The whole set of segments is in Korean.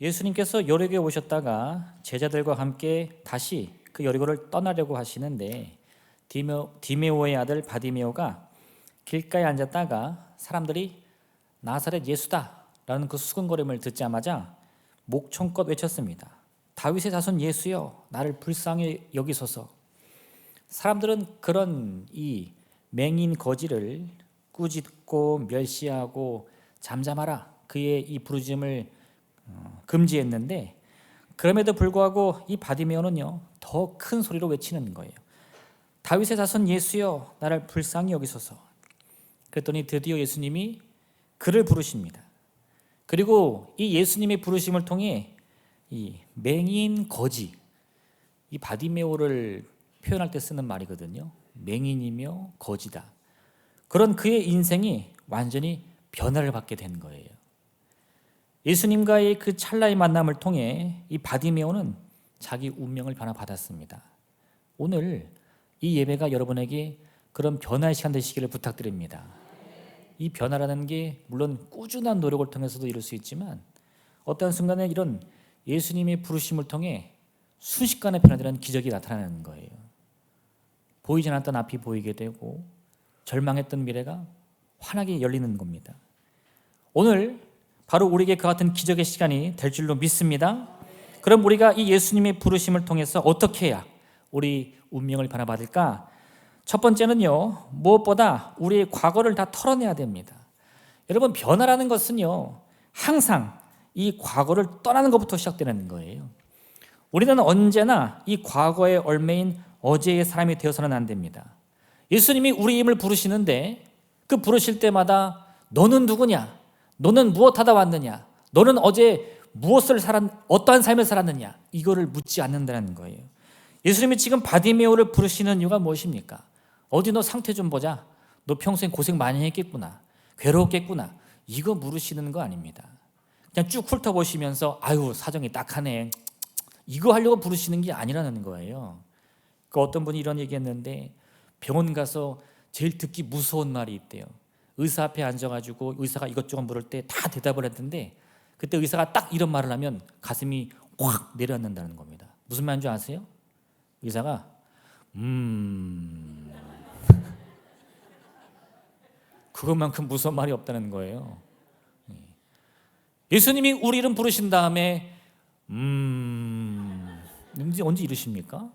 예수님께서 여리고에 오셨다가 제자들과 함께 다시 그 여리고를 떠나려고 하시는데 디메오의 아들 바디메오가 길가에 앉았다가 사람들이 나사렛 예수다 라는 그 수근거림을 듣자마자 목청껏 외쳤습니다. 다윗의 자손 예수여, 나를 불쌍히 여기소서. 사람들은 그런 이 맹인 거지를 꾸짖고 멸시하고 잠잠하라, 그의 이 부르짖음을 금지했는데, 그럼에도 불구하고 이 바디메오는요 더 큰 소리로 외치는 거예요. 다윗의 자손 예수여, 나를 불쌍히 여기소서. 그랬더니 드디어 예수님이 그를 부르십니다. 그리고 이 예수님의 부르심을 통해 이 맹인 거지, 이 바디메오를 표현할 때 쓰는 말이거든요. 맹인이며 거지다. 그런 그의 인생이 완전히 변화를 받게 된 거예요. 예수님과의 그 찰나의 만남을 통해 이 바디메오는 자기 운명을 변화받았습니다. 오늘 이 예배가 여러분에게 그런 변화의 시간 되시기를 부탁드립니다. 이 변화라는 게 물론 꾸준한 노력을 통해서도 이룰 수 있지만, 어떤 순간에 이런 예수님의 부르심을 통해 순식간에 변화되는 기적이 나타나는 거예요. 보이지 않았던 앞이 보이게 되고 절망했던 미래가 환하게 열리는 겁니다. 오늘 바로 우리에게 그 같은 기적의 시간이 될 줄로 믿습니다. 그럼 우리가 이 예수님의 부르심을 통해서 어떻게 해야 우리 운명을 변화받을까? 첫 번째는요, 무엇보다 우리의 과거를 다 털어내야 됩니다. 여러분, 변화라는 것은요 항상 이 과거를 떠나는 것부터 시작되는 거예요. 우리는 언제나 이 과거에 얽매인 어제의 사람이 되어서는 안 됩니다. 예수님이 우리 힘을 부르시는데 그 부르실 때마다 너는 누구냐? 너는 무엇하다 왔느냐? 너는 어제 어떠한 삶을 살았느냐? 이거를 묻지 않는다는 거예요. 예수님이 지금 바디메오를 부르시는 이유가 무엇입니까? 어디 너 상태 좀 보자. 너 평생 고생 많이 했겠구나. 괴로웠겠구나. 이거 물으시는 거 아닙니다. 그냥 쭉 훑어보시면서 아유 사정이 딱하네, 이거 하려고 부르시는 게 아니라는 거예요. 그 어떤 분이 이런 얘기했는데, 병원 가서 제일 듣기 무서운 말이 있대요. 의사 앞에 앉아가지고 의사가 이것저것 물을 때 다 대답을 했는데, 그때 의사가 딱 이런 말을 하면 가슴이 확 내려앉는다는 겁니다. 무슨 말인 줄 아세요? 의사가 그것만큼 무서운 말이 없다는 거예요. 예수님이 우리 이름 부르신 다음에 언제 이러십니까?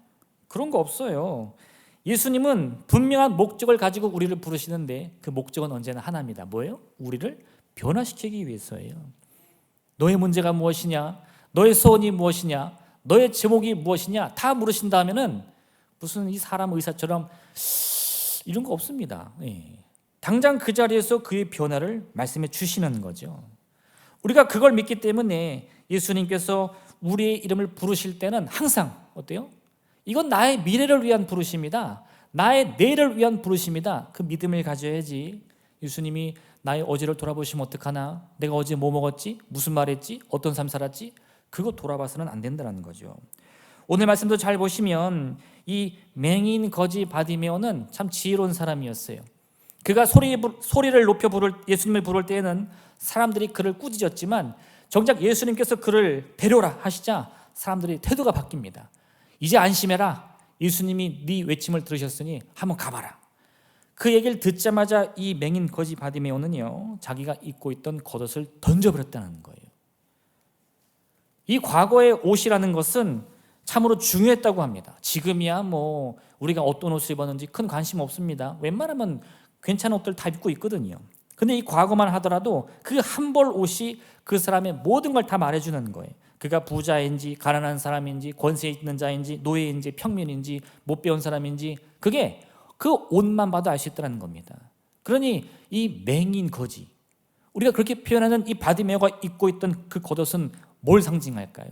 그런 거 없어요. 예수님은 분명한 목적을 가지고 우리를 부르시는데 그 목적은 언제나 하나입니다. 뭐예요? 우리를 변화시키기 위해서예요. 너의 문제가 무엇이냐? 너의 소원이 무엇이냐? 너의 제목이 무엇이냐? 다 물으신 다음에는 무슨 이 사람 의사처럼 이런 거 없습니다. 당장 그 자리에서 그의 변화를 말씀해 주시는 거죠. 우리가 그걸 믿기 때문에 예수님께서 우리의 이름을 부르실 때는 항상 어때요? 이건 나의 미래를 위한 부르심이다. 나의 내일을 위한 부르심이다. 그 믿음을 가져야지. 예수님이 나의 어제를 돌아보시면 어떡하나? 내가 어제 뭐 먹었지? 무슨 말 했지? 어떤 삶 살았지? 그거 돌아봐서는 안 된다는 거죠. 오늘 말씀도 잘 보시면 이 맹인 거지 바디메오는 참 지혜로운 사람이었어요. 그가 소리를 높여 예수님을 부를 때에는 사람들이 그를 꾸짖었지만, 정작 예수님께서 그를 데려라 하시자 사람들이 태도가 바뀝니다. 이제 안심해라. 예수님이 네 외침을 들으셨으니 한번 가봐라. 그 얘기를 듣자마자 이 맹인 거지 바디메오는요 자기가 입고 있던 겉옷을 던져버렸다는 거예요. 이 과거의 옷이라는 것은 참으로 중요했다고 합니다. 지금이야 뭐 우리가 어떤 옷을 입었는지 큰 관심 없습니다. 웬만하면 괜찮은 옷들 다 입고 있거든요. 근데 이 과거만 하더라도 그 한 벌 옷이 그 사람의 모든 걸 다 말해주는 거예요. 그가 부자인지 가난한 사람인지 권세 있는 자인지 노예인지 평민인지 못 배운 사람인지, 그게 그 옷만 봐도 알 수 있다는 겁니다. 그러니 이 맹인 거지, 우리가 그렇게 표현하는 이 바디메오가 입고 있던 그 겉옷은 뭘 상징할까요?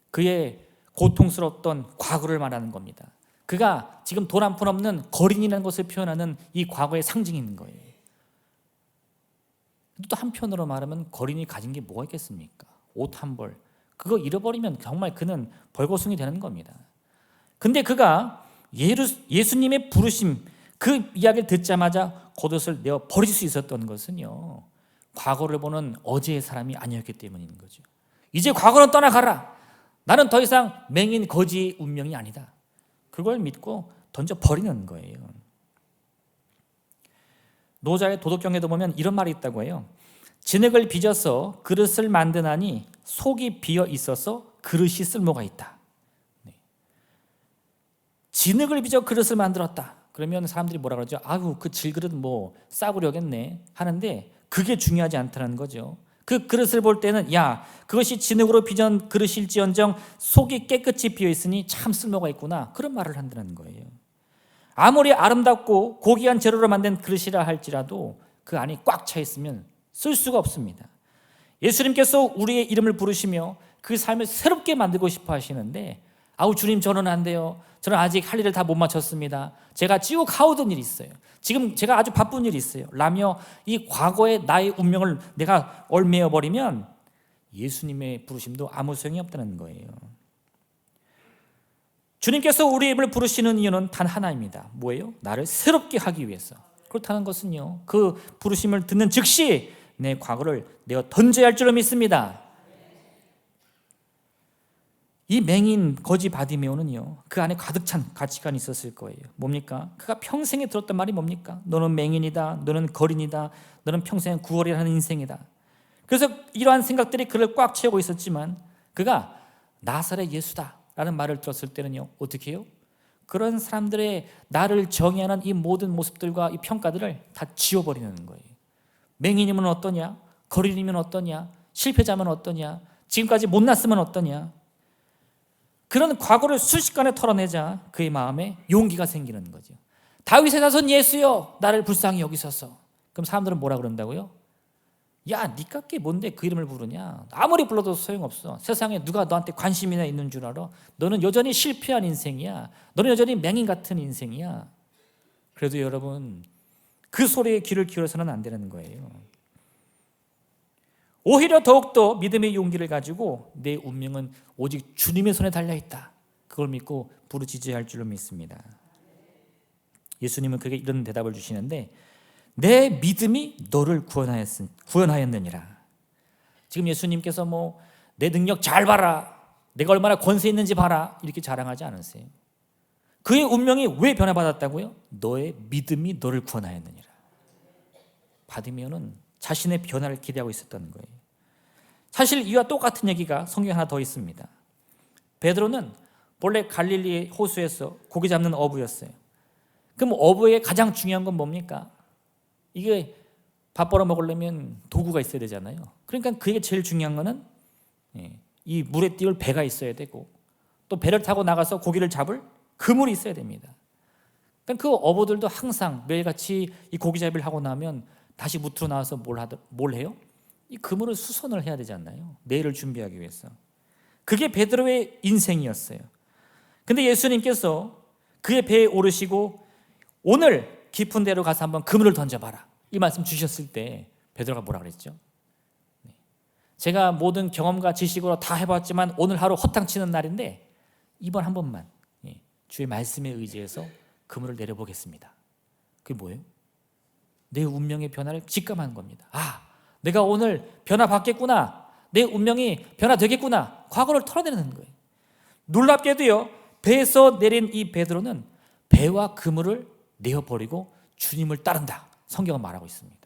그의 고통스러웠던 과거를 말하는 겁니다. 그가 지금 돈 한 푼 없는 거린이라는 것을 표현하는 이 과거의 상징이 있는 거예요. 또 한편으로 말하면 거린이 가진 게 뭐가 있겠습니까? 옷 한 벌, 그거 잃어버리면 정말 그는 벌거숭이 되는 겁니다. 근데 그가 예수님의 부르심, 그 이야기를 듣자마자 겉옷을 내어 버릴 수 있었던 것은요 과거를 보는 어제의 사람이 아니었기 때문인 거죠. 이제 과거는 떠나가라. 나는 더 이상 맹인 거지 운명이 아니다. 그걸 믿고 던져버리는 거예요. 노자의 도덕경에도 보면 이런 말이 있다고 해요. 진흙을 빚어서 그릇을 만드나니 속이 비어 있어서 그릇이 쓸모가 있다. 진흙을 빚어 그릇을 만들었다. 그러면 사람들이 뭐라 그러죠? 아유, 그 질그릇 뭐 싸구려겠네 하는데 그게 중요하지 않다는 거죠. 그 그릇을 볼 때는 야, 그것이 진흙으로 빚은 그릇일지언정 속이 깨끗이 비어 있으니 참 쓸모가 있구나. 그런 말을 한다는 거예요. 아무리 아름답고 고귀한 재료로 만든 그릇이라 할지라도 그 안이 꽉 차 있으면 쓸 수가 없습니다. 예수님께서 우리의 이름을 부르시며 그 삶을 새롭게 만들고 싶어 하시는데 아우 주님 저는 안 돼요. 저는 아직 할 일을 다 못 마쳤습니다. 제가 지옥 가오던 일이 있어요. 지금 제가 아주 바쁜 일이 있어요. 라며 이 과거의 나의 운명을 내가 얽매여 버리면 예수님의 부르심도 아무 소용이 없다는 거예요. 주님께서 우리의 이름을 부르시는 이유는 단 하나입니다. 뭐예요? 나를 새롭게 하기 위해서. 그렇다는 것은요, 그 부르심을 듣는 즉시 내 과거를 내가 던져야 할 줄로 믿습니다. 이 맹인 거지 바디메오는요, 그 안에 가득 찬 가치관이 있었을 거예요. 뭡니까? 그가 평생에 들었던 말이 뭡니까? 너는 맹인이다, 너는 거린이다, 너는 평생 구걸이라는 인생이다. 그래서 이러한 생각들이 그를 꽉 채우고 있었지만 그가 나사렛 예수다 라는 말을 들었을 때는요, 어떻게 해요? 그런 사람들의 나를 정의하는 이 모든 모습들과 이 평가들을 다 지워버리는 거예요. 맹인이면 어떠냐? 거린이면 어떠냐? 실패자면 어떠냐? 지금까지 못났으면 어떠냐? 그런 과거를 순식간에 털어내자 그의 마음에 용기가 생기는 거죠. 다윗의 자손 예수여 나를 불쌍히 여기소서. 그럼 사람들은 뭐라 그런다고요? 야, 니 깎게 뭔데 그 이름을 부르냐? 아무리 불러도 소용없어. 세상에 누가 너한테 관심이나 있는 줄 알아? 너는 여전히 실패한 인생이야. 너는 여전히 맹인 같은 인생이야. 그래도 여러분, 그 소리에 귀를 기울여서는 안 되는 거예요. 오히려 더욱더 믿음의 용기를 가지고 내 운명은 오직 주님의 손에 달려있다. 그걸 믿고 부르짖어야 할 줄로 믿습니다. 예수님은 그에게 이런 대답을 주시는데 내 믿음이 너를 구원하였느니라. 지금 예수님께서 뭐 내 능력 잘 봐라, 내가 얼마나 권세 있는지 봐라 이렇게 자랑하지 않으세요. 그의 운명이 왜 변화받았다고요? 너의 믿음이 너를 구원하였느니라. 바디메오는 자신의 변화를 기대하고 있었던 거예요. 사실 이와 똑같은 얘기가 성경에 하나 더 있습니다. 베드로는 본래 갈릴리 호수에서 고기 잡는 어부였어요. 그럼 어부의 가장 중요한 건 뭡니까? 이게 밥 벌어 먹으려면 도구가 있어야 되잖아요. 그러니까 그게 제일 중요한 거는 이 물에 띄울 배가 있어야 되고 또 배를 타고 나가서 고기를 잡을 그물이 있어야 됩니다. 그러니까 그 어부들도 항상 매일같이 이 고기잡이를 하고 나면 다시 무트로 나와서 뭘 해요? 이 그물을 수선을 해야 되지 않나요? 내일을 준비하기 위해서. 그게 베드로의 인생이었어요. 근데 예수님께서 그의 배에 오르시고 오늘 깊은 데로 가서 한번 그물을 던져봐라 이 말씀 주셨을 때 베드로가 뭐라 그랬죠? 제가 모든 경험과 지식으로 다 해봤지만 오늘 하루 허탕치는 날인데 이번 한 번만 주의 말씀에 의지해서 그물을 내려보겠습니다. 그게 뭐예요? 내 운명의 변화를 직감한 겁니다. 아, 내가 오늘 변화받겠구나, 내 운명이 변화되겠구나, 과거를 털어내는 거예요. 놀랍게도요, 배에서 내린 이 베드로는 배와 그물을 내어버리고 주님을 따른다, 성경은 말하고 있습니다.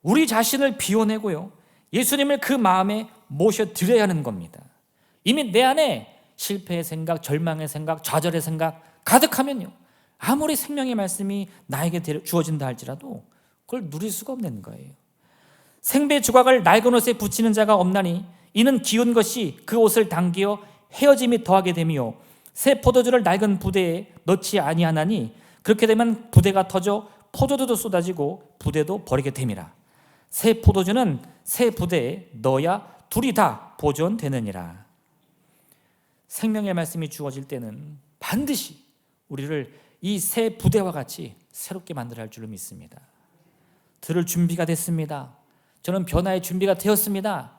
우리 자신을 비워내고요, 예수님을 그 마음에 모셔드려야 하는 겁니다. 이미 내 안에 실패의 생각, 절망의 생각, 좌절의 생각 가득하면요, 아무리 생명의 말씀이 나에게 주어진다 할지라도 그걸 누릴 수가 없는 거예요. 생배 조각을 낡은 옷에 붙이는 자가 없나니 이는 기운 것이 그 옷을 당기어 헤어짐이 더하게 되며 새 포도주를 낡은 부대에 넣지 아니하나니 그렇게 되면 부대가 터져 포도주도 쏟아지고 부대도 버리게 됨이라. 새 포도주는 새 부대에 넣어야 둘이 다 보존되느니라. 생명의 말씀이 주어질 때는 반드시 우리를 이 새 부대와 같이 새롭게 만들어야 할 줄로 믿습니다. 들을 준비가 됐습니다. 저는 변화의 준비가 되었습니다.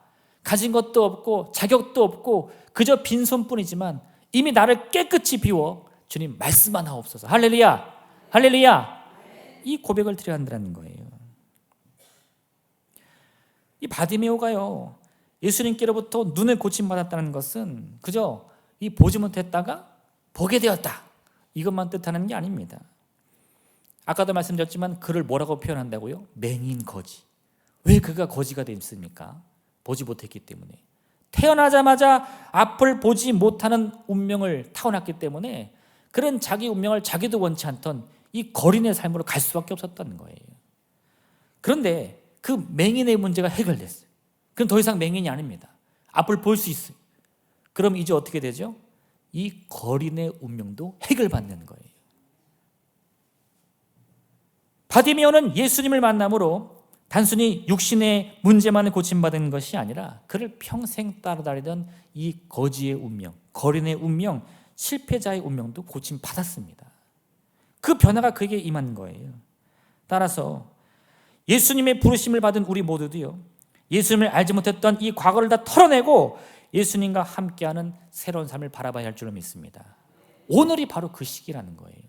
가진 것도 없고 자격도 없고 그저 빈손뿐이지만 이미 나를 깨끗이 비워 주님 말씀만 하옵소서. 할렐루야, 할렐루야. 이 고백을 드려야 한다는 거예요. 이 바디메오가요, 예수님께로부터 눈을 고침받았다는 것은 그저 이 보지 못했다가 보게 되었다, 이것만 뜻하는 게 아닙니다. 아까도 말씀드렸지만 그를 뭐라고 표현한다고요? 맹인 거지. 왜 그가 거지가 됐습니까? 보지 못했기 때문에. 태어나자마자 앞을 보지 못하는 운명을 타고났기 때문에 그런 자기 운명을 자기도 원치 않던 이 거린의 삶으로 갈 수밖에 없었던 거예요. 그런데 그 맹인의 문제가 해결됐어요. 그럼 더 이상 맹인이 아닙니다. 앞을 볼 수 있어요. 그럼 이제 어떻게 되죠? 이 거린의 운명도 해결받는 거예요. 바디메오는 예수님을 만남으로 단순히 육신의 문제만을 고침받은 것이 아니라 그를 평생 따라다니던 이 거지의 운명, 거린의 운명, 실패자의 운명도 고침받았습니다. 그 변화가 그에게 임한 거예요. 따라서 예수님의 부르심을 받은 우리 모두도요, 예수님을 알지 못했던 이 과거를 다 털어내고 예수님과 함께하는 새로운 삶을 바라봐야 할 줄로 믿습니다. 오늘이 바로 그 시기라는 거예요.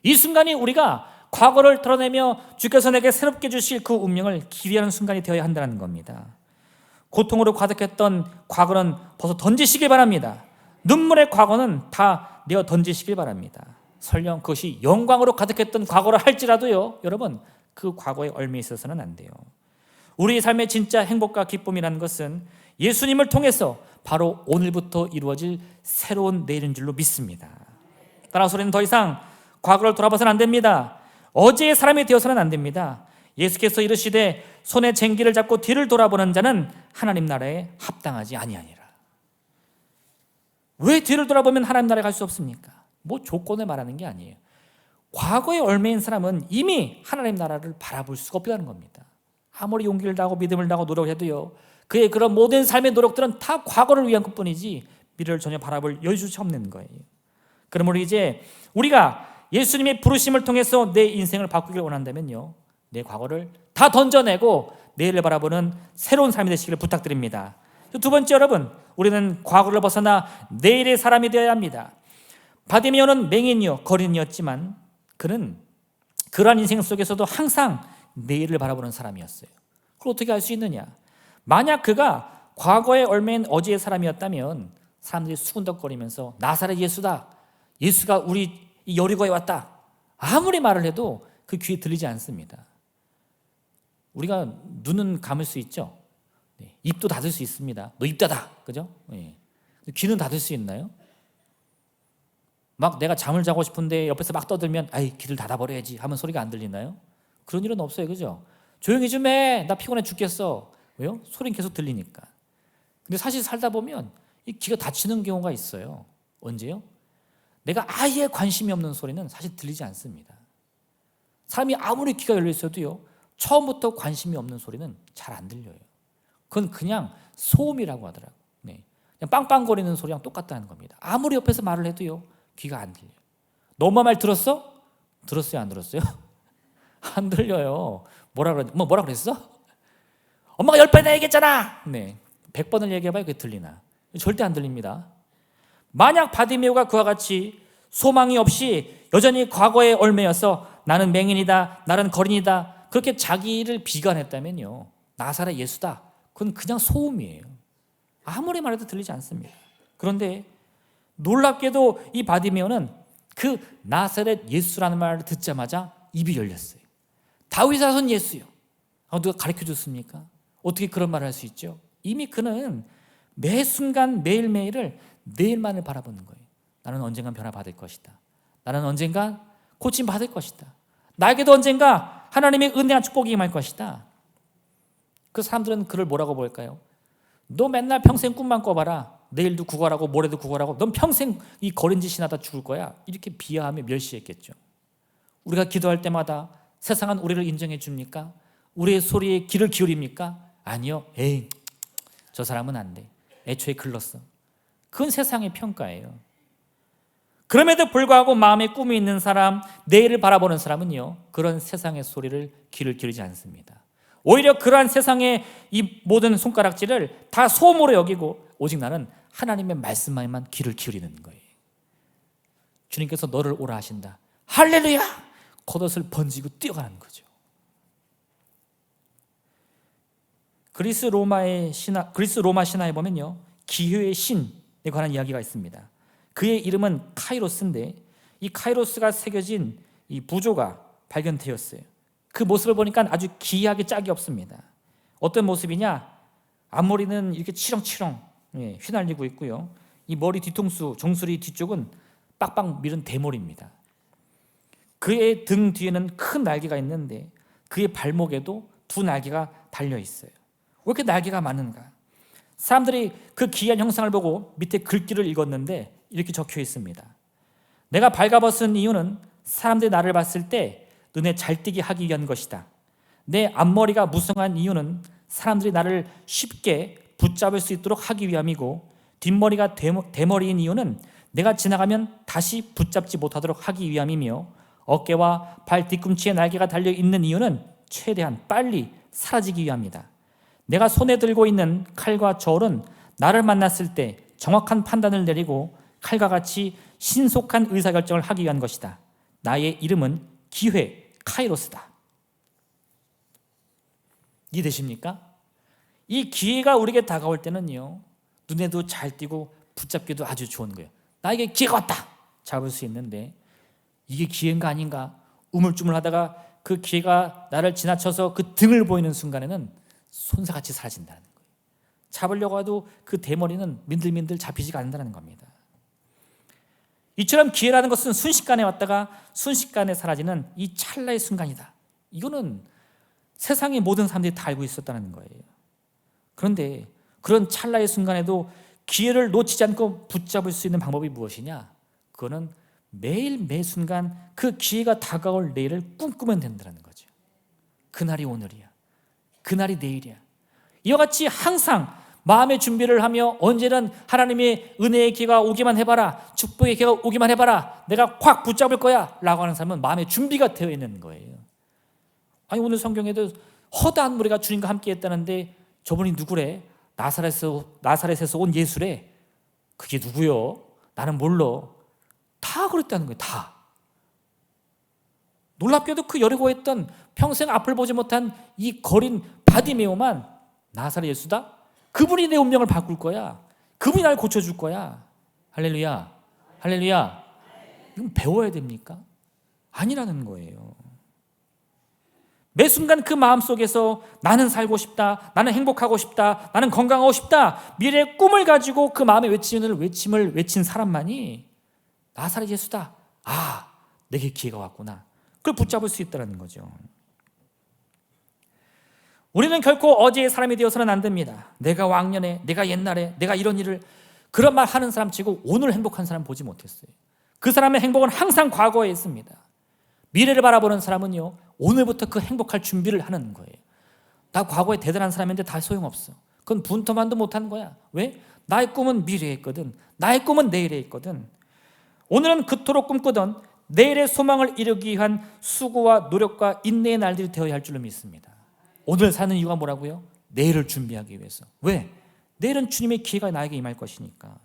이 순간이 우리가 과거를 털어내며 주께서 내게 새롭게 주실 그 운명을 기대하는 순간이 되어야 한다는 겁니다. 고통으로 가득했던 과거는 벌써 던지시길 바랍니다. 눈물의 과거는 다 내어 던지시길 바랍니다. 설령 그것이 영광으로 가득했던 과거를 할지라도요, 여러분, 그 과거에 얽매 있어서는 안 돼요. 우리의 삶의 진짜 행복과 기쁨이라는 것은 예수님을 통해서 바로 오늘부터 이루어질 새로운 내일인 줄로 믿습니다. 따라서 우리는 더 이상 과거를 돌아봐서는 안 됩니다. 어제의 사람이 되어서는 안 됩니다. 예수께서 이르시되 손에 쟁기를 잡고 뒤를 돌아보는 자는 하나님 나라에 합당하지 아니하니라. 왜 뒤를 돌아보면 하나님 나라에 갈 수 없습니까? 뭐 조건을 말하는 게 아니에요. 과거에 얽매인 사람은 이미 하나님 나라를 바라볼 수가 없다는 겁니다. 아무리 용기를 다하고 믿음을 다하고 노력해도요, 그의 그런 모든 삶의 노력들은 다 과거를 위한 것뿐이지 미래를 전혀 바라볼 여유조차 없는 거예요. 그러므로 이제 우리가 예수님의 부르심을 통해서 내 인생을 바꾸기를 원한다면요, 내 과거를 다 던져내고 내일을 바라보는 새로운 삶이 되시기를 부탁드립니다. 두 번째, 여러분, 우리는 과거를 벗어나 내일의 사람이 되어야 합니다. 바디메오는 맹인이요, 거린이었지만 그는 그러한 인생 속에서도 항상 내일을 바라보는 사람이었어요. 그걸 어떻게 알 수 있느냐? 만약 그가 과거에 얽매인 어제의 사람이었다면 사람들이 수군덕거리면서 나사렛 예수다, 예수가 우리 여리고에 왔다, 아무리 말을 해도 그 귀에 들리지 않습니다. 우리가 눈은 감을 수 있죠. 입도 닫을 수 있습니다. 너 입 닫아, 그죠? 귀는 닫을 수 있나요? 막 내가 잠을 자고 싶은데 옆에서 막 떠들면 아이, 귀를 닫아버려야지 하면 소리가 안 들리나요? 그런 일은 없어요, 그죠? 조용히 좀 해, 나 피곤해 죽겠어. 왜요? 소리는 계속 들리니까. 근데 사실 살다 보면 이 귀가 닫히는 경우가 있어요. 언제요? 내가 아예 관심이 없는 소리는 사실 들리지 않습니다. 사람이 아무리 귀가 열려 있어도요, 처음부터 관심이 없는 소리는 잘 안 들려요. 그건 그냥 소음이라고 하더라고요. 그냥 빵빵거리는 소리랑 똑같다는 겁니다. 아무리 옆에서 말을 해도요, 귀가 안 들려요. 너 엄마 말 들었어? 들었어요, 안 들었어요? 안 들려요. 뭐라 그랬어? 엄마가 10번이나 얘기했잖아. 100번을 얘기해봐야 그게 들리나? 절대 안 들립니다. 만약 바디메오가 그와 같이 소망이 없이 여전히 과거에 얽매여서 나는 맹인이다, 나는 거린이다, 그렇게 자기를 비관했다면요, 나사렛 예수다, 그건 그냥 소음이에요. 아무리 말해도 들리지 않습니다. 그런데 놀랍게도 이 바디메오는 그 나사렛 예수라는 말을 듣자마자 입이 열렸어요. 다윗 자손 예수요. 누가 가르쳐 줬습니까? 어떻게 그런 말을 할 수 있죠? 이미 그는 매 순간 매일매일을 내일만을 바라보는 거예요. 나는 언젠간 변화받을 것이다. 나는 언젠간 고침받을 것이다. 나에게도 언젠가 하나님의 은혜와 축복이 임할 것이다. 그 사람들은 그를 뭐라고 볼까요? 너 맨날 평생 꿈만 꿔봐라. 내일도 구걸하고 모레도 구걸하고 넌 평생 이 거린 짓이나 다 죽을 거야. 이렇게 비하하며 멸시했겠죠. 우리가 기도할 때마다 세상은 우리를 인정해 줍니까? 우리의 소리에 귀를 기울입니까? 아니요. 에이, 저 사람은 안 돼. 애초에 글렀어. 그건 세상의 평가예요. 그럼에도 불구하고 마음에 꿈이 있는 사람, 내일을 바라보는 사람은요, 그런 세상의 소리를 귀를 기울이지 않습니다. 오히려 그러한 세상의 이 모든 손가락질을 다 소음으로 여기고 오직 나는 하나님의 말씀만만 귀를 기울이는 거예요. 주님께서 너를 오라 하신다. 할렐루야! 겉옷을 번지고 뛰어가는 거죠. 그리스 로마 신화에 보면요, 기회의 신에 관한 이야기가 있습니다. 그의 이름은 카이로스인데 이 카이로스가 새겨진 이 부조가 발견되었어요. 그 모습을 보니까 아주 기이하게 짝이 없습니다. 어떤 모습이냐? 앞머리는 이렇게 치렁치렁 휘날리고 있고요. 이 머리 뒤통수, 정수리 뒤쪽은 빡빡 밀은 대머리입니다. 그의 등 뒤에는 큰 날개가 있는데 그의 발목에도 두 날개가 달려 있어요. 왜 이렇게 날개가 많은가? 사람들이 그 기이한 형상을 보고 밑에 글귀를 읽었는데 이렇게 적혀 있습니다. 내가 발가벗은 이유는 사람들이 나를 봤을 때 눈에 잘 띄게 하기 위한 것이다. 내 앞머리가 무성한 이유는 사람들이 나를 쉽게 붙잡을 수 있도록 하기 위함이고, 뒷머리가 대머리인 이유는 내가 지나가면 다시 붙잡지 못하도록 하기 위함이며, 어깨와 발 뒤꿈치에 날개가 달려있는 이유는 최대한 빨리 사라지기 위함이다. 내가 손에 들고 있는 칼과 저울은 나를 만났을 때 정확한 판단을 내리고 칼과 같이 신속한 의사결정을 하기 위한 것이다. 나의 이름은 기회, 카이로스다. 이해되십니까? 이 기회가 우리에게 다가올 때는요, 눈에도 잘 띄고 붙잡기도 아주 좋은 거예요. 나에게 기회가 왔다! 잡을 수 있는데 이게 기회인가 아닌가 우물쭈물하다가 그 기회가 나를 지나쳐서 그 등을 보이는 순간에는 손사같이 사라진다는 거예요. 잡으려고 해도 그 대머리는 민들민들 잡히지가 않는다는 겁니다. 이처럼 기회라는 것은 순식간에 왔다가 순식간에 사라지는 이 찰나의 순간이다. 이거는 세상의 모든 사람들이 다 알고 있었다는 거예요. 그런데 그런 찰나의 순간에도 기회를 놓치지 않고 붙잡을 수 있는 방법이 무엇이냐? 그거는 매일 매 순간 그 기회가 다가올 내일을 꿈꾸면 된다는 거죠. 그날이 오늘이야. 그날이 내일이야. 이와 같이 항상 마음의 준비를 하며 언제는 하나님의 은혜의 기회가 오기만 해봐라, 축복의 기회가 오기만 해봐라, 내가 콱 붙잡을 거야 라고 하는 사람은 마음의 준비가 되어 있는 거예요. 아니, 오늘 성경에도 허다한 무리가 주님과 함께 했다는데 저분이 누구래? 나사렛에서 온 예수래. 그게 누구요? 나는 몰라. 다 그랬다는 거예요. 다. 놀랍게도 그 여리고에 있던 평생 앞을 보지 못한 이 거린 바디메오만 나사렛 예수다? 그분이 내 운명을 바꿀 거야. 그분이 날 고쳐줄 거야. 할렐루야. 할렐루야. 이건 배워야 됩니까? 아니라는 거예요. 매 순간 그 마음속에서 나는 살고 싶다, 나는 행복하고 싶다, 나는 건강하고 싶다, 미래의 꿈을 가지고 그 마음의 외침을 외친 사람만이 나사렛 예수다. 아, 내게 기회가 왔구나. 그걸 붙잡을 수 있다는 거죠. 우리는 결코 어제의 사람이 되어서는 안 됩니다. 내가 왕년에, 내가 옛날에, 내가 이런 일을, 그런 말 하는 사람 치고 오늘 행복한 사람 보지 못했어요. 그 사람의 행복은 항상 과거에 있습니다. 미래를 바라보는 사람은요, 오늘부터 그 행복할 준비를 하는 거예요. 나 과거에 대단한 사람인데 다 소용없어. 그건 분토만도 못한 거야. 왜? 나의 꿈은 미래에 있거든. 나의 꿈은 내일에 있거든. 오늘은 그토록 꿈꾸던 내일의 소망을 이루기 위한 수고와 노력과 인내의 날들이 되어야 할 줄로 믿습니다. 오늘 사는 이유가 뭐라고요? 내일을 준비하기 위해서. 왜? 내일은 주님의 기회가 나에게 임할 것이니까.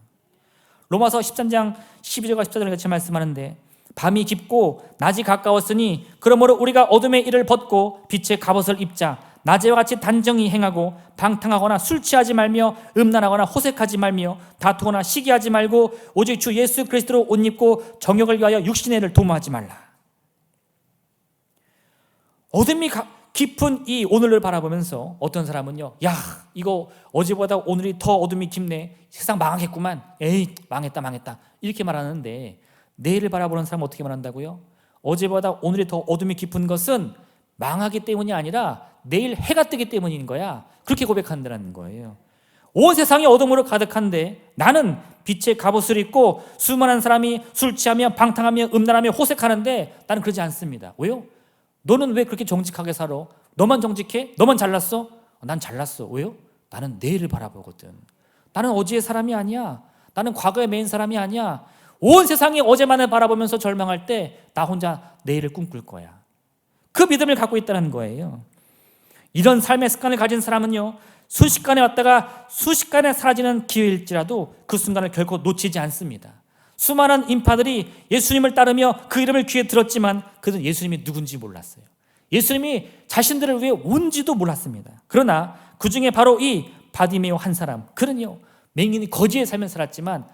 로마서 13장 12절과 14절에 같이 말씀하는데, 밤이 깊고 낮이 가까웠으니 그러므로 우리가 어둠의 일을 벗고 빛의 갑옷을 입자. 낮에와 같이 단정히 행하고 방탕하거나 술 취하지 말며 음란하거나 호색하지 말며 다투거나 시기하지 말고 오직 주 예수 그리스도로 옷 입고 정욕을 위하여 육신의 일을 도모하지 말라. 어둠이 깊은 이 오늘을 바라보면서 어떤 사람은요, 야, 이거 어제보다 오늘이 더 어둠이 깊네, 세상 망하겠구만, 에이 망했다 이렇게 말하는데, 내일을 바라보는 사람은 어떻게 말한다고요? 어제보다 오늘이 더 어둠이 깊은 것은 망하기 때문이 아니라 내일 해가 뜨기 때문인 거야. 그렇게 고백한다는 거예요. 온 세상이 어둠으로 가득한데 나는 빛의 갑옷을 입고 수많은 사람이 술 취하며 방탕하며 음란하며 호색하는데 나는 그러지 않습니다. 왜요? 너는 왜 그렇게 정직하게 살아? 너만 정직해? 너만 잘났어? 난 잘났어. 왜요? 나는 내일을 바라보거든. 나는 어제의 사람이 아니야. 나는 과거에 매인 사람이 아니야. 온 세상이 어제만을 바라보면서 절망할 때 나 혼자 내일을 꿈꿀 거야. 그 믿음을 갖고 있다는 거예요. 이런 삶의 습관을 가진 사람은요, 순식간에 왔다가 순식간에 사라지는 기회일지라도 그 순간을 결코 놓치지 않습니다. 수많은 인파들이 예수님을 따르며 그 이름을 귀에 들었지만 그들은 예수님이 누군지 몰랐어요. 예수님이 자신들을 위해 온지도 몰랐습니다. 그러나 그 중에 바로 이 바디메오 한 사람, 그는요 맹인이 거지에 살면 살았지만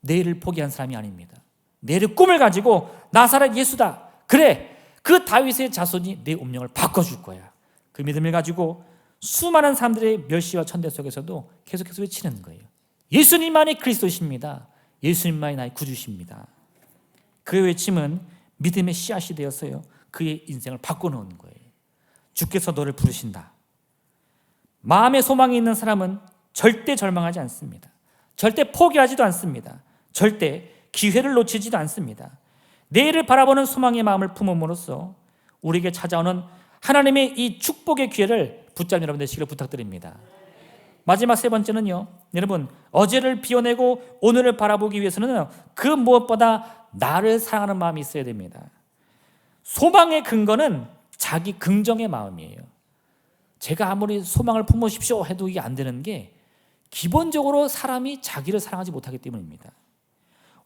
내일을 포기한 사람이 아닙니다. 내일의 꿈을 가지고 나사렛 예수다, 그래 그 다윗의 자손이 내 운명을 바꿔줄 거야, 그 믿음을 가지고 수많은 사람들의 멸시와 천대 속에서도 계속해서 외치는 거예요. 예수님만이 그리스도십니다. 예수님만이 나의 구주십니다. 그의 외침은 믿음의 씨앗이 되었어요. 그의 인생을 바꿔놓은 거예요. 주께서 너를 부르신다. 마음의 소망이 있는 사람은 절대 절망하지 않습니다. 절대 포기하지도 않습니다. 절대 기회를 놓치지도 않습니다. 내일을 바라보는 소망의 마음을 품음으로써 우리에게 찾아오는 하나님의 이 축복의 기회를 붙잡는 여러분 되시기를 부탁드립니다. 마지막 세 번째는요, 여러분 어제를 비워내고 오늘을 바라보기 위해서는 그 무엇보다 나를 사랑하는 마음이 있어야 됩니다. 소망의 근거는 자기 긍정의 마음이에요. 제가 아무리 소망을 품으십시오 해도 이게 안 되는 게 기본적으로 사람이 자기를 사랑하지 못하기 때문입니다.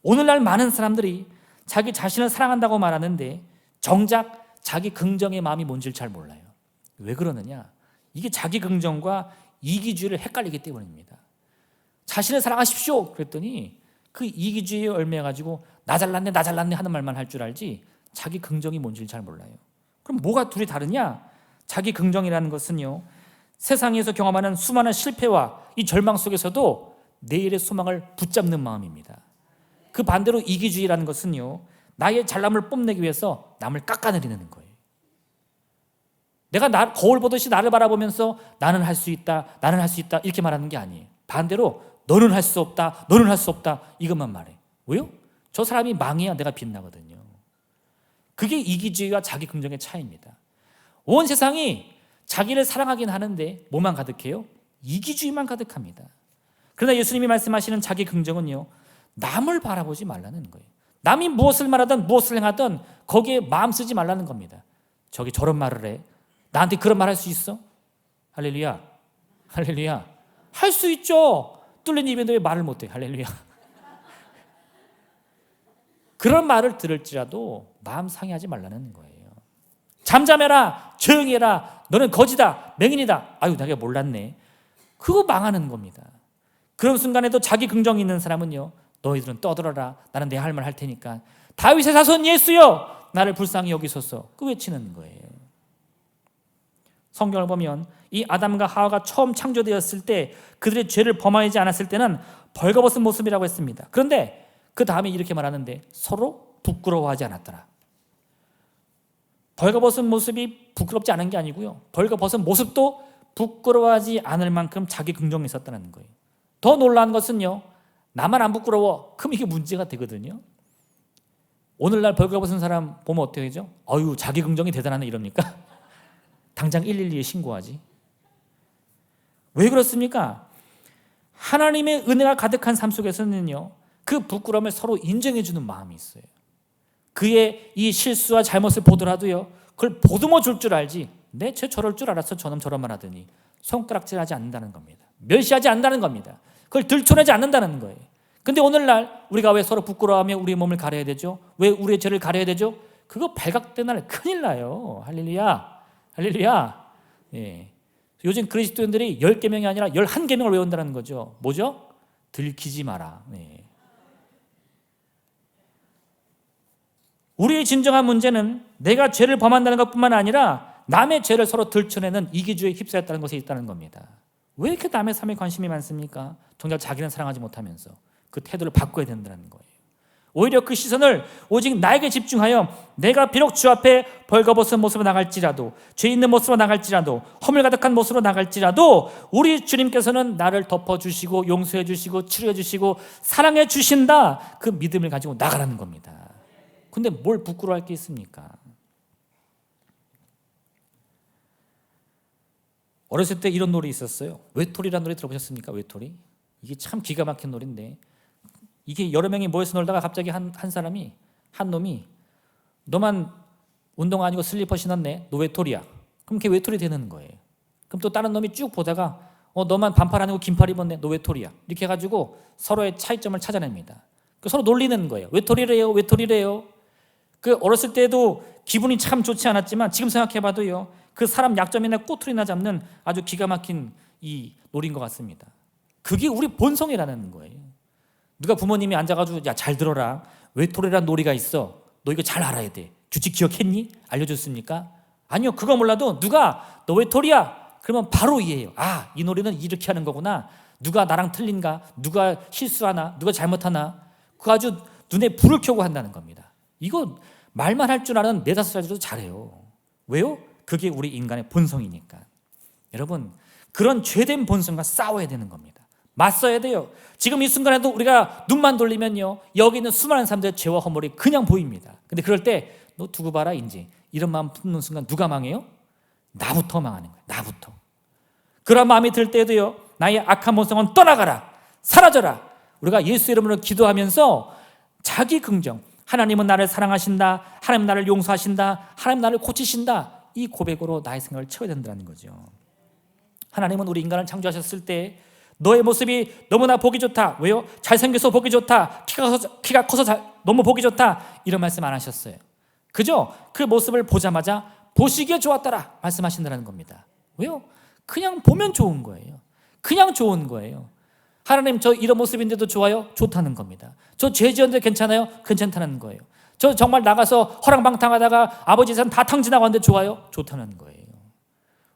오늘날 많은 사람들이 자기 자신을 사랑한다고 말하는데 정작 자기 긍정의 마음이 뭔지를 잘 몰라요. 왜 그러느냐? 이게 자기 긍정과 이기주의를 헷갈리기 때문입니다. 자신을 사랑하십시오 그랬더니 그 이기주의에 얽매여가지고 나 잘났네 나 잘났네 하는 말만 할 줄 알지 자기 긍정이 뭔지를 잘 몰라요. 그럼 뭐가 둘이 다르냐? 자기 긍정이라는 것은요, 세상에서 경험하는 수많은 실패와 이 절망 속에서도 내일의 소망을 붙잡는 마음입니다. 그 반대로 이기주의라는 것은요, 나의 잘남을 뽐내기 위해서 남을 깎아내리는 거예요. 내가 거울 보듯이 나를 바라보면서 나는 할 수 있다, 나는 할 수 있다 이렇게 말하는 게 아니에요. 반대로 너는 할 수 없다, 너는 할 수 없다 이것만 말해. 왜요? 저 사람이 망해야 내가 빛나거든요. 그게 이기주의와 자기 긍정의 차이입니다. 온 세상이 자기를 사랑하긴 하는데 뭐만 가득해요? 이기주의만 가득합니다. 그러나 예수님이 말씀하시는 자기 긍정은요, 남을 바라보지 말라는 거예요. 남이 무엇을 말하든 무엇을 행하든 거기에 마음 쓰지 말라는 겁니다. 저기 저런 말을 해, 나한테 그런 말 할 수 있어? 할렐루야, 할렐루야. 할 수 있죠. 뚫린 입인데 왜 말을 못해? 할렐루야. 그런 말을 들을지라도 마음 상해하지 말라는 거예요. 잠잠해라, 조용히 해라, 너는 거지다, 맹인이다, 아유 내가 몰랐네, 그거 망하는 겁니다. 그런 순간에도 자기 긍정이 있는 사람은요, 너희들은 떠들어라, 나는 내 할 말 할 테니까, 다윗의 자손 예수여 나를 불쌍히 여기소서, 그 외치는 거예요. 성경을 보면 이 아담과 하와가 처음 창조되었을 때 그들의 죄를 범하지 않았을 때는 벌거벗은 모습이라고 했습니다. 그런데 그 다음에 이렇게 말하는데 서로 부끄러워하지 않았더라. 벌거벗은 모습이 부끄럽지 않은 게 아니고요, 벌거벗은 모습도 부끄러워하지 않을 만큼 자기 긍정이 있었다는 거예요. 더 놀라운 것은요, 나만 안 부끄러워, 그럼 이게 문제가 되거든요. 오늘날 벌거벗은 사람 보면 어떻게 되죠? 어유 자기 긍정이 대단하네 이럽니까? 당장 112에 신고하지. 왜 그렇습니까? 하나님의 은혜가 가득한 삶 속에서는요, 그 부끄러움을 서로 인정해 주는 마음이 있어요. 그의 이 실수와 잘못을 보더라도요, 그걸 보듬어 줄 줄 알지, 네, 쟤 저럴 줄 알았어 저놈 저런 말 하더니, 손가락질하지 않는다는 겁니다. 멸시하지 않는다는 겁니다. 그걸 들춰내지 않는다는 거예요. 근데 오늘날 우리가 왜 서로 부끄러워하며 우리의 몸을 가려야 되죠? 왜 우리의 죄를 가려야 되죠? 그거 발각된 날 큰일 나요. 할렐루야, 할렐루야. 예. 요즘 그리스도인들이 10계명이 아니라 11계명을 외운다는 거죠. 뭐죠? 들키지 마라. 예. 우리의 진정한 문제는 내가 죄를 범한다는 것뿐만 아니라 남의 죄를 서로 들춰내는 이기주의에 휩싸였다는 것에 있다는 겁니다. 왜 이렇게 남의 삶에 관심이 많습니까? 정작 자기는 사랑하지 못하면서 그 태도를 바꿔야 된다는 거예요. 오히려 그 시선을 오직 나에게 집중하여 내가 비록 주 앞에 벌거벗은 모습으로 나갈지라도, 죄 있는 모습으로 나갈지라도, 허물 가득한 모습으로 나갈지라도 우리 주님께서는 나를 덮어주시고 용서해 주시고 치료해 주시고 사랑해 주신다, 그 믿음을 가지고 나가라는 겁니다. 근데 뭘 부끄러워할 게 있습니까? 어렸을 때 이런 놀이 있었어요. 외톨이라는 놀이 들어보셨습니까? 외톨이? 이게 참 기가 막힌 놀인데, 이게 여러 명이 모여서 놀다가 갑자기 한 놈이 너만 운동 아니고 슬리퍼 신었네, 너 외톨이야. 그럼 걔 외톨이 되는 거예요. 그럼 또 다른 놈이 쭉 보다가 너만 반팔 아니고 긴팔 입었네, 너 외톨이야. 이렇게 해가지고 서로의 차이점을 찾아냅니다. 서로 놀리는 거예요. 외톨이래요, 외톨이래요. 그 어렸을 때도 기분이 참 좋지 않았지만 지금 생각해봐도요, 그 사람 약점이나 꼬투리나 잡는 아주 기가 막힌 이 노린 것 같습니다. 그게 우리 본성이라는 거예요. 누가 부모님이 앉아가지고 야, 잘 들어라. 외톨이란 놀이가 있어. 너 이거 잘 알아야 돼. 규칙 기억했니? 알려줬습니까? 아니요. 그거 몰라도 누가 너 외톨이야? 그러면 바로 이해해요. 아, 이 놀이는 이렇게 하는 거구나. 누가 나랑 틀린가? 누가 실수하나? 누가 잘못하나? 그거 아주 눈에 불을 켜고 한다는 겁니다. 이거 말만 할 줄 아는 4, 5살도 잘해요. 왜요? 그게 우리 인간의 본성이니까. 여러분, 그런 죄된 본성과 싸워야 되는 겁니다. 맞서야 돼요. 지금 이 순간에도 우리가 눈만 돌리면요, 여기 있는 수많은 사람들의 죄와 허물이 그냥 보입니다. 근데 그럴 때 너 두고 봐라 인지 이런 마음 품는 순간 누가 망해요? 나부터 망하는 거예요. 나부터. 그런 마음이 들 때도요, 나의 악한 본성은 떠나가라, 사라져라. 우리가 예수 이름으로 기도하면서 자기 긍정, 하나님은 나를 사랑하신다, 하나님 나를 용서하신다, 하나님 나를 고치신다, 이 고백으로 나의 생각을 채워야 된다는 거죠. 하나님은 우리 인간을 창조하셨을 때 너의 모습이 너무나 보기 좋다. 왜요? 잘생겨서 보기 좋다. 키가 커서 너무 보기 좋다. 이런 말씀 안 하셨어요. 그죠? 그 모습을 보자마자 보시기에 좋았더라 말씀하신다는 겁니다. 왜요? 그냥 보면 좋은 거예요. 그냥 좋은 거예요. 하나님, 저 이런 모습인데도 좋아요? 좋다는 겁니다. 저 죄 지었는데 괜찮아요? 괜찮다는 거예요. 저 정말 나가서 허랑방탕하다가 아버지 산 다 탕진하고 왔는데 좋아요? 좋다는 거예요.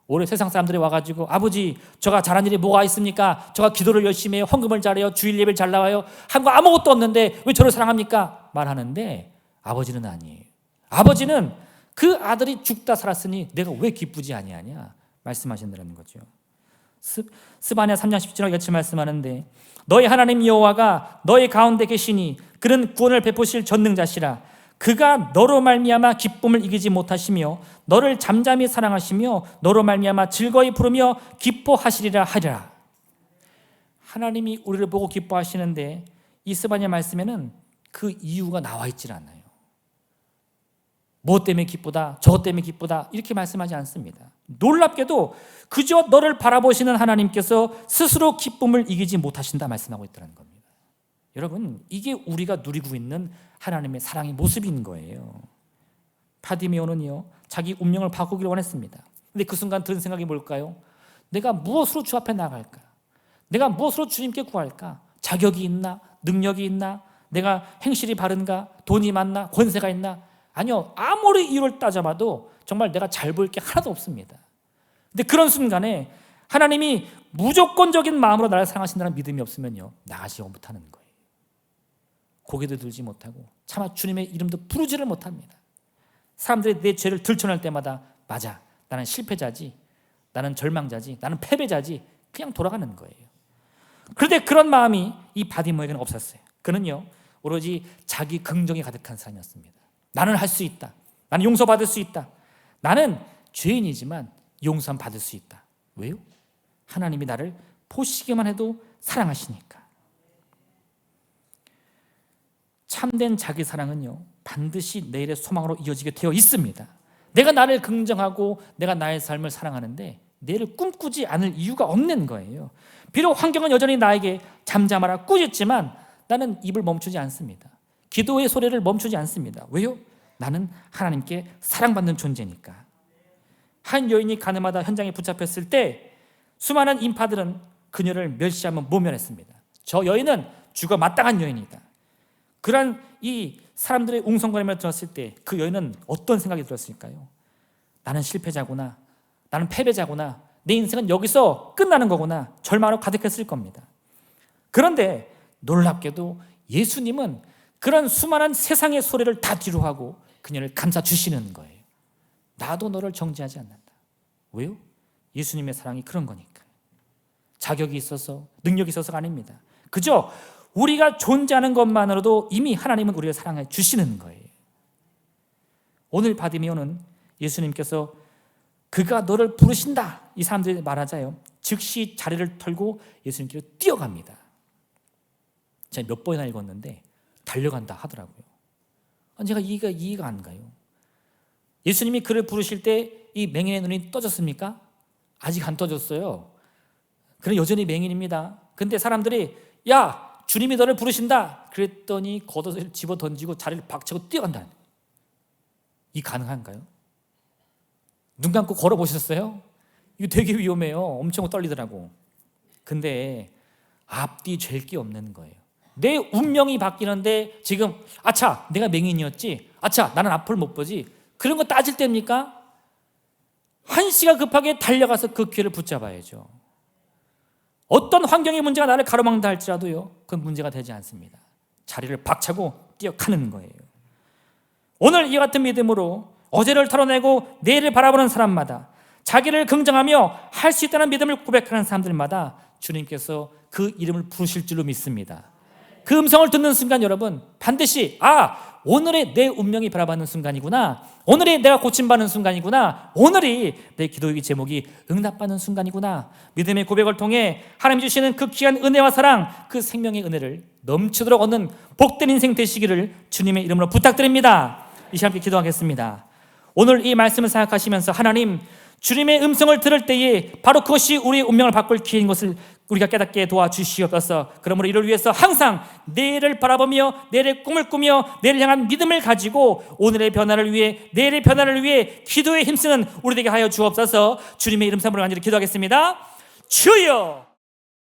올해 세상 사람들이 와가지고 아버지, 저가 잘한 일이 뭐가 있습니까? 저가 기도를 열심히 해요, 헌금을 잘해요, 주일 예배를 잘 나와요, 한 거 아무것도 없는데 왜 저를 사랑합니까? 말하는데 아버지는 아니에요. 아버지는 그 아들이 죽다 살았으니 내가 왜 기쁘지 아니하냐 말씀하신다는 거죠. 스바냐 3장 17절에 같이 말씀하는데 너희 하나님 여호와가 너희 가운데 계시니 그는 구원을 베푸실 전능자시라. 그가 너로 말미암아 기쁨을 이기지 못하시며 너를 잠잠히 사랑하시며 너로 말미암아 즐거이 부르며 기뻐하시리라 하리라. 하나님이 우리를 보고 기뻐하시는데 이 스바냐 말씀에는 그 이유가 나와 있질 않아요. 뭐 때문에 기쁘다, 저것 때문에 기쁘다 이렇게 말씀하지 않습니다. 놀랍게도 그저 너를 바라보시는 하나님께서 스스로 기쁨을 이기지 못하신다 말씀하고 있다는 겁니다. 여러분, 이게 우리가 누리고 있는 하나님의 사랑의 모습인 거예요. 바디메오는요, 자기 운명을 바꾸기를 원했습니다. 근데 그 순간 든 생각이 뭘까요? 내가 무엇으로 주 앞에 나갈까? 내가 무엇으로 주님께 구할까? 자격이 있나? 능력이 있나? 내가 행실이 바른가? 돈이 많나? 권세가 있나? 아니요, 아무리 이유를 따져봐도 정말 내가 잘 보일 게 하나도 없습니다. 근데 그런 순간에 하나님이 무조건적인 마음으로 나를 사랑하신다는 믿음이 없으면요, 나가지 못하는 거예요. 고개도 들지 못하고 차마 주님의 이름도 부르지를 못합니다. 사람들이 내 죄를 들춰낼 때마다 맞아, 나는 실패자지, 나는 절망자지, 나는 패배자지, 그냥 돌아가는 거예요. 그런데 그런 마음이 이 바디모에게는 없었어요. 그는요, 오로지 자기 긍정이 가득한 사람이었습니다. 나는 할 수 있다. 나는 용서받을 수 있다. 나는 죄인이지만 용서 받을 수 있다. 왜요? 하나님이 나를 보시기만 해도 사랑하시니까. 참된 자기 사랑은요, 반드시 내일의 소망으로 이어지게 되어 있습니다. 내가 나를 긍정하고 내가 나의 삶을 사랑하는데 내일을 꿈꾸지 않을 이유가 없는 거예요. 비록 환경은 여전히 나에게 잠잠하라 꾸짖지만 나는 입을 멈추지 않습니다. 기도의 소리를 멈추지 않습니다. 왜요? 나는 하나님께 사랑받는 존재니까. 한 여인이 가늠하다 현장에 붙잡혔을 때 수많은 인파들은 그녀를 멸시하며 모면했습니다. 저 여인은 죽어 마땅한 여인이다. 그런 이 사람들의 웅성거림을 들었을 때 그 여인은 어떤 생각이 들었을까요? 나는 실패자구나, 나는 패배자구나, 내 인생은 여기서 끝나는 거구나, 절망으로 가득했을 겁니다. 그런데 놀랍게도 예수님은 그런 수많은 세상의 소리를 다 뒤로하고 그녀를 감싸주시는 거예요. 나도 너를 정죄하지 않는다. 왜요? 예수님의 사랑이 그런 거니까. 자격이 있어서, 능력이 있어서가 아닙니다. 그저 우리가 존재하는 것만으로도 이미 하나님은 우리를 사랑해 주시는 거예요. 오늘 바디메오는 예수님께서 그가 너를 부르신다 이 사람들이 말하자요, 즉시 자리를 털고 예수님께로 뛰어갑니다. 제가 몇 번이나 읽었는데 달려간다 하더라고요. 제가 이해가 안 가요. 예수님이 그를 부르실 때 이 맹인의 눈이 떠졌습니까? 아직 안 떠졌어요. 그는 여전히 맹인입니다. 근데 사람들이 야, 주님이 너를 부르신다 그랬더니 겉옷을 집어 던지고 자리를 박차고 뛰어간다. 이 가능한가요? 눈 감고 걸어보셨어요? 이거 되게 위험해요. 엄청 떨리더라고. 근데 앞뒤 잴 게 없는 거예요. 내 운명이 바뀌는데 지금 아차 내가 맹인이었지, 아차 나는 앞을 못 보지, 그런 거 따질 때입니까? 한시가 급하게 달려가서 그 기회를 붙잡아야죠. 어떤 환경의 문제가 나를 가로막는다 할지라도요, 그건 문제가 되지 않습니다. 자리를 박차고 뛰어가는 거예요. 오늘 이 같은 믿음으로 어제를 털어내고 내일을 바라보는 사람마다, 자기를 긍정하며 할 수 있다는 믿음을 고백하는 사람들마다 주님께서 그 이름을 부르실 줄로 믿습니다. 그 음성을 듣는 순간 여러분 반드시 오늘의 내 운명이 바라보는 순간이구나, 오늘이 내가 고침받는 순간이구나, 오늘이 내 기도의 제목이 응답받는 순간이구나, 믿음의 고백을 통해 하나님 주시는 그 귀한 은혜와 사랑, 그 생명의 은혜를 넘치도록 얻는 복된 인생 되시기를 주님의 이름으로 부탁드립니다. 이 시간 함께 기도하겠습니다. 오늘 이 말씀을 생각하시면서 하나님, 주님의 음성을 들을 때에 바로 그것이 우리의 운명을 바꿀 기회인 것을 우리가 깨닫게 도와주시옵소서. 그러므로 이를 위해서 항상 내일을 바라보며 내일의 꿈을 꾸며 내일을 향한 믿음을 가지고 오늘의 변화를 위해, 내일의 변화를 위해 기도에 힘쓰는 우리 되게 하여 주옵소서. 주님의 이름 삼으로 간절히 기도하겠습니다. 주여!